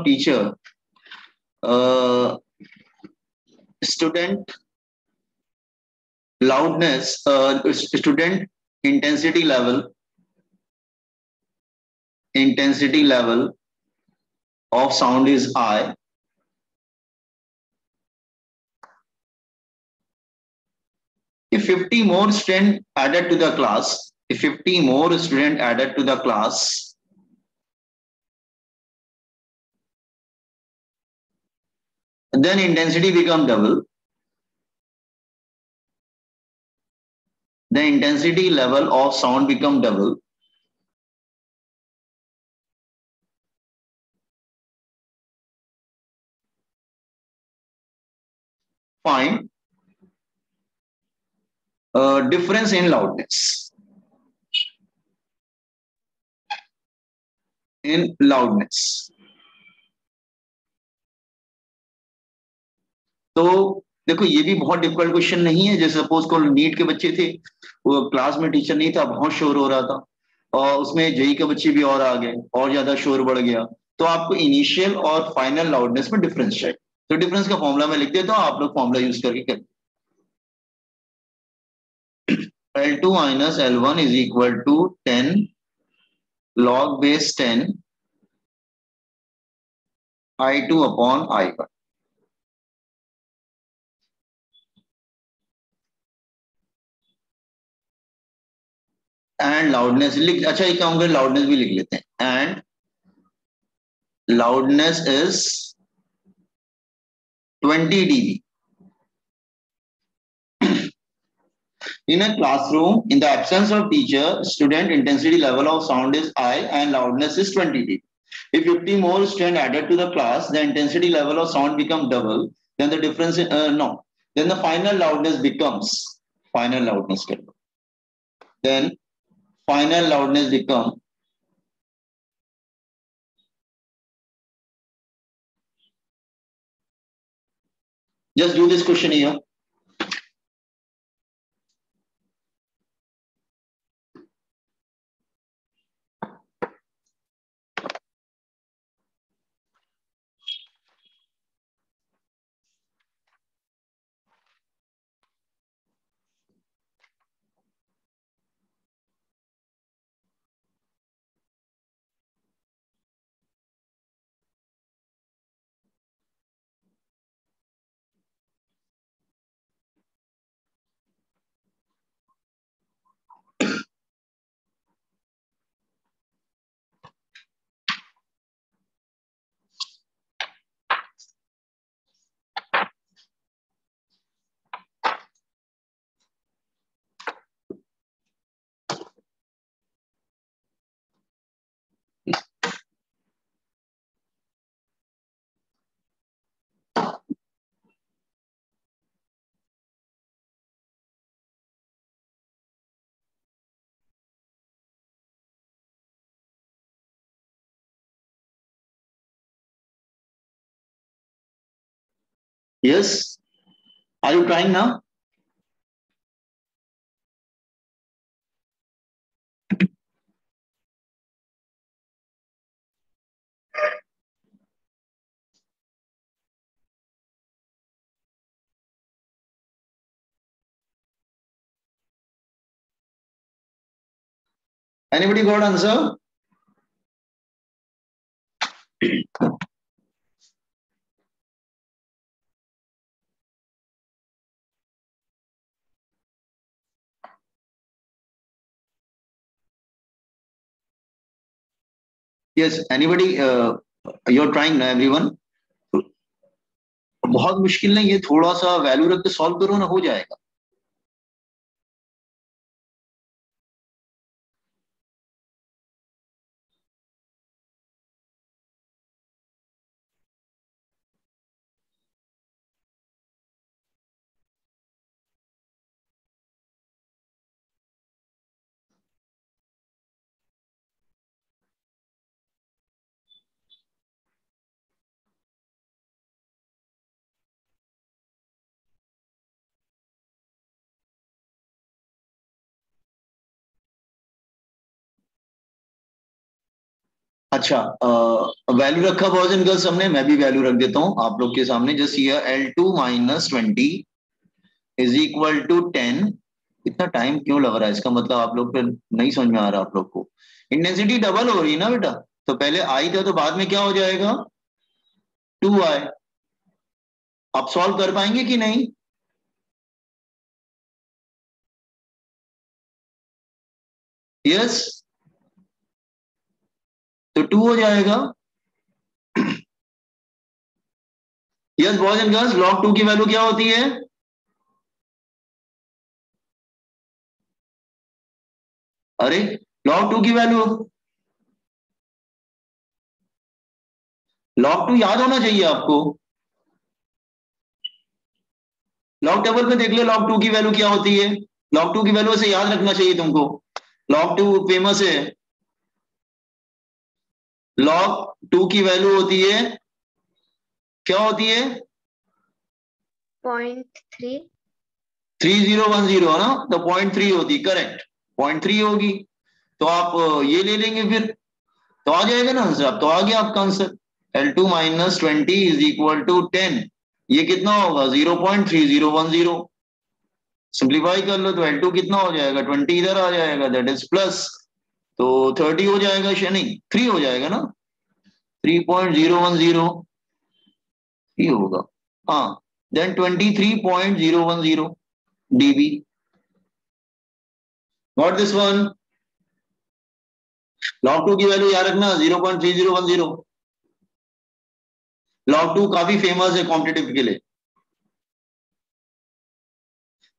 teacher, student loudness, student intensity level of sound is I. If 50 more students added to the class, if 50 more students added to the class, then intensity become double. The intensity level of sound become double. Find difference in loudness. In loudness. तो देखो ये भी बहुत difficult question नहीं है। जैसे suppose को NEET के बच्चे थे, वो क्लास में टीचर नहीं था, बहुत शोर हो रहा था, और उसमें जेई के बच्चे भी और आ गए, और ज्यादा शोर बढ़ गया, तो आपको इनिशियल और फाइनल लाउडनेस में डिफरेंस चाहिए। तो डिफरेंस का फॉर्मूला मैं लिख देता हूँ, आप लोग फॉर्मूला यूज करके करें। L2 minus L1 is equal to 10 log base 10 I2 upon I1. And loudness लिख, अच्छा एक काम करें, लाउडनेस भी लिख लेते हैं। And loudness is 20 dB. In a classroom, in the absence of teacher, student intensity level of sound is I and loudness is 20 dB. If 50 more students added to the class, the intensity level of sound become double. Then the difference, no. Then the final loudness becomes, final loudness. Then final loudness become, just do this question here. Yes? Are you trying now? Anybody got answer? Yes, anybody, you're trying now, everyone? बहुत मुश्किल नहीं, ये थोड़ा सा value रख के solve करो ना, हो जाएगा। अच्छा, वैल्यू रखा बॉयज एंड गर्ल्स हमने, मैं भी वैल्यू रख देता हूं आप लोग के सामने। Just here L2 minus 20 is equal to 10। इतना टाइम क्यों लग रहा है, इसका मतलब आप लोग फिर नहीं समझ में आ रहा आप लोग को। इंटेंसिटी डबल हो रही है ना बेटा, तो पहले आई था तो बाद में क्या हो जाएगा 2i। आप सॉल्व कर पाएंगे कि नहीं? यस, तो 2 हो जाएगा। Yes boys and girls, log 2 की वैल्यू क्या होती है? अरे log 2 की वैल्यू, log 2 याद होना चाहिए आपको। log टेबल में देख लो log 2 की वैल्यू क्या होती है। log 2 की वैल्यू से याद रखना चाहिए तुमको। log 2 फेमस है। log 2 की वैल्यू होती है, क्या होती है? 0.3। 3010 है ना, तो 0.3 होती, करेक्ट 0.3 होगी। तो आप ये ले लेंगे फिर, तो आ जाएगा ना आंसर। अब तो आ गया आपका answer. L2 minus 20 is equal to 10। ये कितना होगा 0.3010। सिंप्लीफाई कर लो तो L2 कितना हो जाएगा 20 इधर आ जाएगा, दैट इज प्लस, तो 30 हो जाएगा, नहीं 3 हो जाएगा ना, 3.010 ही होगा। हाँ, then 23.010 dB। Got this one? log 2 की वैल्यू याद रखना 0.3010। log 2 काफी फेमस है कॉम्पिटिटिव के लिए।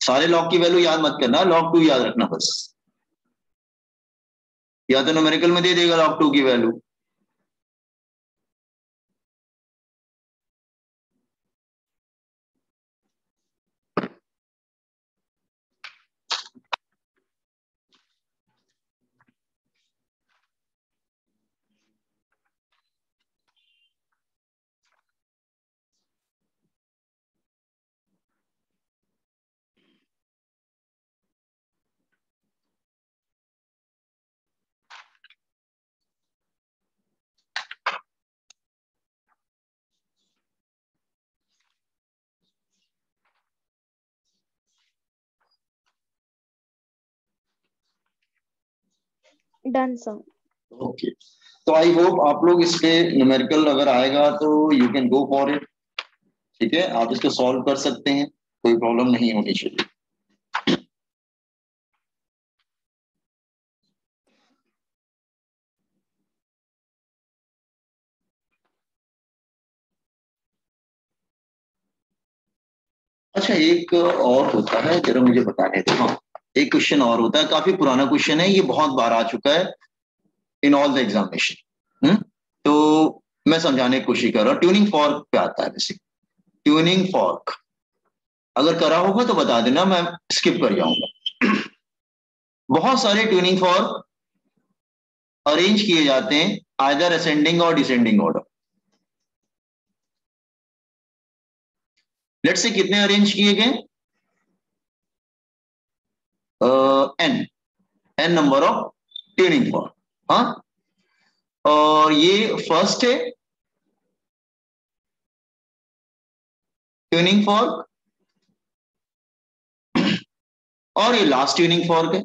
सारे log की वैल्यू याद मत करना, log 2 याद रखना बस, या तो न्यूमेरिकल में दे देगा log 2 की वैल्यू। Done sir. ओके, तो आई होप आप लोग इस पे न्यूमेरिकल अगर आएगा तो you can go for it. ठीक है, आप इसको सॉल्व कर सकते हैं, कोई प्रॉब्लम नहीं होनी चाहिए। अच्छा, एक और होता है, जरा मुझे बताने दो। हाँ, एक क्वेश्चन और होता है, काफी पुराना क्वेश्चन है, ये बहुत बार आ चुका है इन ऑल द एग्जामिनेशन। तो मैं समझाने की कोशिश कर रहा हूँ, ट्यूनिंग फॉर्क पे आता है बेसिक। ट्यूनिंग फॉर्क अगर करा होगा तो बता देना, मैं स्किप कर जाऊंगा। बहुत सारे ट्यूनिंग फॉर्क अरेंज किए जाते हैं either ascending or descending order. Let's say कितने अरेंज किए गए, N, N number of tuning fork. हाँ, और ये फर्स्ट है ट्यूनिंग फॉर्क, और ये लास्ट ट्यूनिंग फॉर्क है।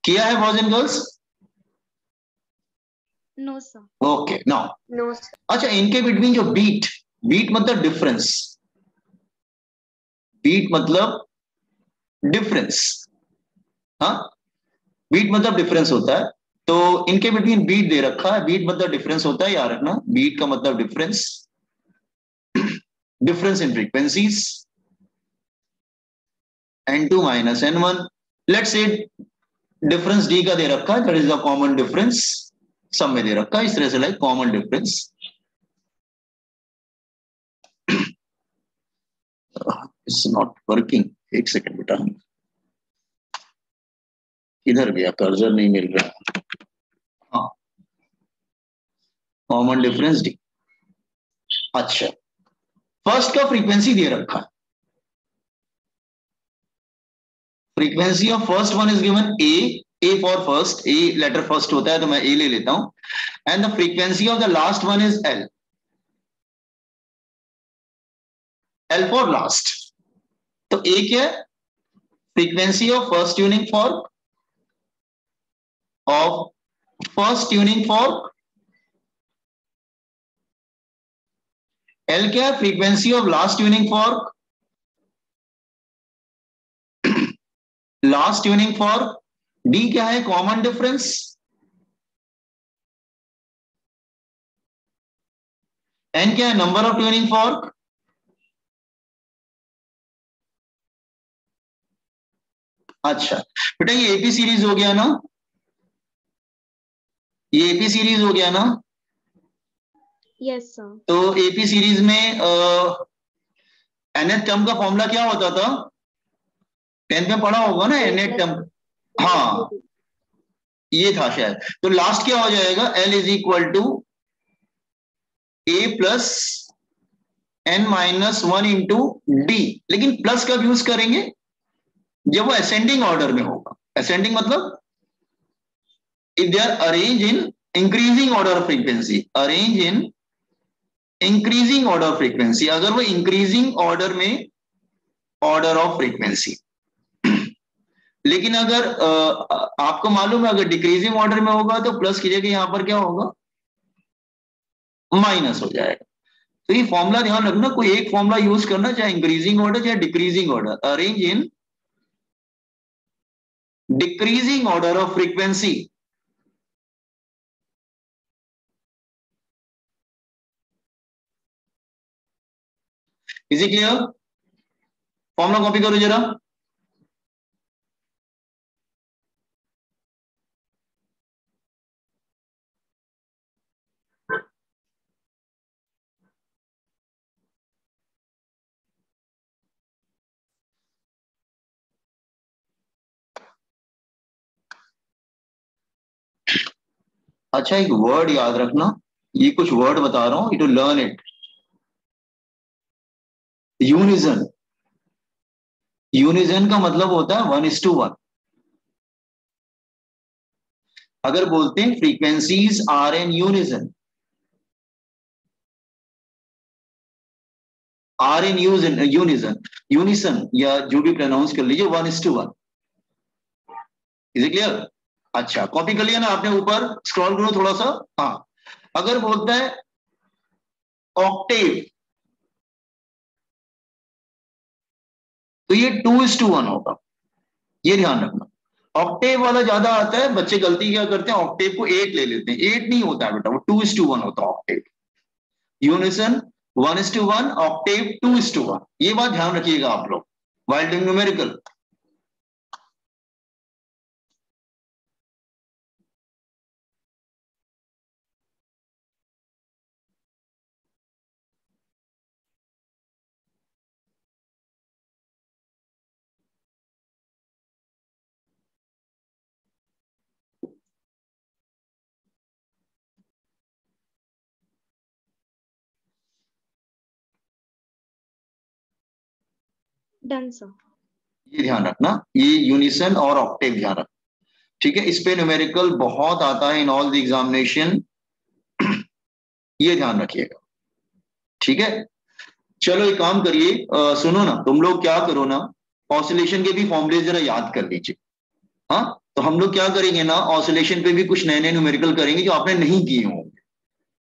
किया है boys and girls? No sir. Okay, now no sir. अच्छा, इनके बिटवीन जो बीट, बीट मतलब डिफरेंस, बीट मतलब डिफरेंस, हाँ, बीट मतलब डिफरेंस होता है। तो इनके बिटवीन बीट दे रखा है, बीट मतलब डिफरेंस होता है, याद रखना बीट का मतलब difference, difference in frequencies n2 minus n1। Let's say difference D का दे रखा है, that is the common difference, सब में दे रखा है इस तरह से, like common difference. It's not working, एक सेकंड बेटा, किधर गया कर्सर, नहीं मिल रहा। हाँ, कॉमन डिफरेंस डी। अच्छा, फर्स्ट का फ्रीक्वेंसी दे रखा है, frequency of first one is given a, A for first, A letter first होता है तो मैं A ले लेता हूं, and the frequency of the last one is L. L for last. तो A क्या है? Frequency of first tuning fork L क्या है? Frequency of last tuning fork. Last tuning fork. D क्या है? Common difference. N क्या है? Number of tuning fork. अच्छा बेटा ये एपी सीरीज हो गया ना, ये एपी सीरीज हो गया ना। Yes sir. तो एपी सीरीज में nth टर्म का फॉर्मूला क्या होता था? 10th में पढ़ा होगा ना nth टर्म। हाँ ये था शायद। तो लास्ट क्या हो जाएगा? L is equal to A plus N minus 1 into D. लेकिन प्लस कब यूज करेंगे? जब वो असेंडिंग ऑर्डर में होगा। असेंडिंग मतलब if they are arranged in increasing order of frequency, arranged in increasing order of frequency, अगर वो increasing order में order of frequency। लेकिन अगर आपको मालूम है अगर डिक्रीजिंग ऑर्डर में होगा तो प्लस की जगह यहां पर क्या होगा? माइनस हो जाएगा। तो ये फॉर्मूला ध्यान रखना, कोई एक फॉर्मूला यूज करना, चाहे इंक्रीजिंग ऑर्डर चाहे decreasing order. Arrange in decreasing order of frequency. Is it clear? Formula copy करो जरा। अच्छा एक वर्ड याद रखना, ये कुछ वर्ड बता रहा हूं, to learn it. Unison. Unison का मतलब होता है 1:1। अगर बोलते हैं frequencies are in unison, are in unison, unison या जो भी प्रोनाउंस कर लीजिए, 1:1। Is it clear? अच्छा कॉपी कर लिया ना आपने? ऊपर स्क्रॉल करो थोड़ा सा। हाँ अगर बोलता है ऑक्टेव तो ये 2:1 होगा, ये ध्यान रखना। ऑक्टेव वाला ज्यादा आता है, बच्चे गलती क्या करते हैं ऑक्टेव को 8 ले लेते हैं। 8 नहीं होता है बेटा, वो 2:1 होता है ऑक्टेव। Unison 1:1, Octave 2:1। ये बात ध्यान रखिएगा आप लोग while doing numerical. Done sir. ये ध्यान रखना, ये यूनिसन और ऑक्टेव ध्यान रखना, ठीक है? इस पे न्यूमेरिकल बहुत आता है इन ऑल द एग्जामिनेशन, ये ध्यान रखिएगा, ठीक है? चलो एक काम करिए, सुनो ना, तुम लोग क्या करो ना, ऑसिलेशन के भी फॉर्मूले जरा याद कर लीजिए। हाँ तो हम लोग क्या करेंगे ना, ऑसिलेशन पे भी कुछ नए नए न्यूमेरिकल करेंगे जो आपने नहीं किए हों।